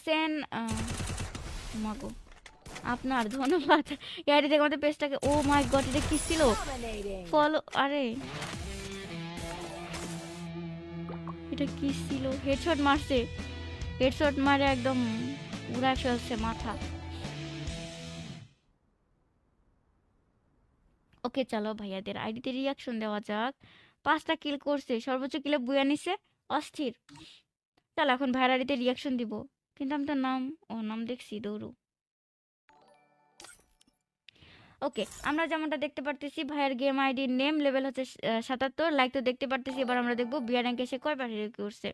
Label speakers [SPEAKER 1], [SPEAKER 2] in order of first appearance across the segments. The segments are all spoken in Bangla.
[SPEAKER 1] দেখছেন মাগো আপনার ধন্যবাদ ইয়ারি থেকে আমাদের পেজটাকে ও মাই গড এটা কি ছিল ফলো আরে এটা কি ছিল হেডশট মারছে হেডশট মারে একদম উড়ায় ফেলছে মাথা ওকে চলো ভাইয়াদের আইডিতে রিয়াকশন দেওয়া যাক 5টা কিল করছে সর্বোচ্চ কিলে বুয়া নিছে অস্থির চলো এখন ভাইয়ার আইডিতে রিয়াকশন দিব কিন্তু আমি তো নাম দেখছি দৌড়ু ওকে আমরা যেমনটা দেখতে পারতেছি ভাইয়ের গেম আইডির নেম লেভেল হচ্ছে 77 লাইক তো দেখতে পারতেছি এবার আমরা দেখবো বিয়ার র্যাঙ্কে সে কয়বার হিরো করছে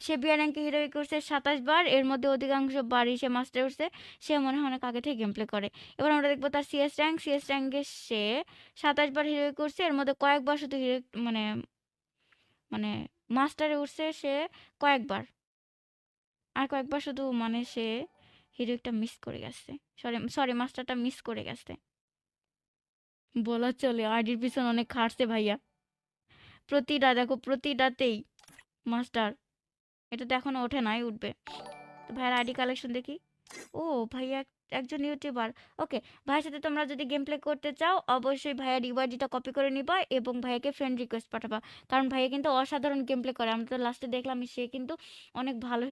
[SPEAKER 1] সে বিয়ার র্যাঙ্কে হিরোই করছে 27 বার এর মধ্যে অধিকাংশ বারই সে মাস্টার উঠছে সে মনে হয় অনেক আগে থেকে গেম প্লে করে এবার আমরা দেখবো তার সিএস র্যাঙ্কে সে 27 বার হিরোই করছে এর মধ্যে কয়েকবার শুধু হিরো মানে মানে মাস্টারে উঠছে সে কয়েকবার আর কয়েকবার শুধু মানে সে হিরোইকটা মিস করে গেছে সরি সরি মাস্টারটা মিস করে গেছে বলা চলে আইডির পিছনে অনেক খাটছে ভাইয়া প্রতিটা দেখো প্রতিটাতেই মাস্টার এটা তো এখনো ওঠে নাই উঠবে তো ভাইয়ার আইডি কালেকশন দেখি ও ভাইয়া একজন ইউটিউবার ওকে ভাইয়ের সাথে তোমরা যদি গেম প্লে করতে চাও অবশ্যই ভাইয়ার ইউআইডিটা কপি করে নিবা এবং ভাইয়াকে ফ্রেন্ড রিকোয়েস্ট পাঠাবা কারণ ভাইয়া কিন্তু অসাধারণ গেম প্লে করে আমরা তো লাস্টে দেখলাম সে কিন্তু অনেক ভালো